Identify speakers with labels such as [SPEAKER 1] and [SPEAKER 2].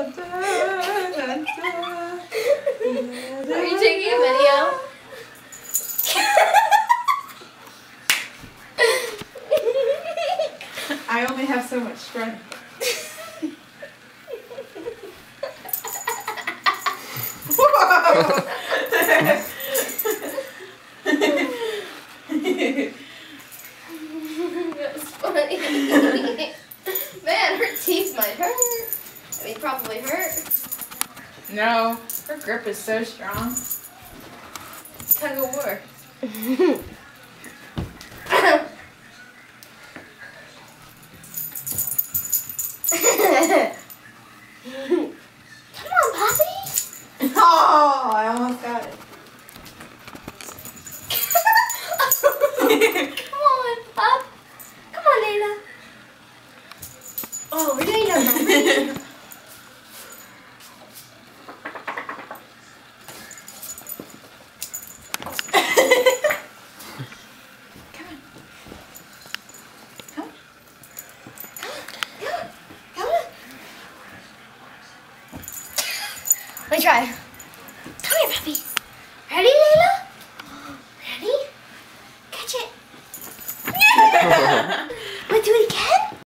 [SPEAKER 1] Are you taking a video?
[SPEAKER 2] I only have so much strength.
[SPEAKER 1] That was funny. Man, her teeth might hurt. I mean, probably hurt.
[SPEAKER 2] No, her grip is so strong.
[SPEAKER 1] Tug of war. Come on, Poppy.
[SPEAKER 2] Oh, I almost got it.
[SPEAKER 1] Come on, Pop. Come on, Layla. Oh, we're doing number 3. Let me try.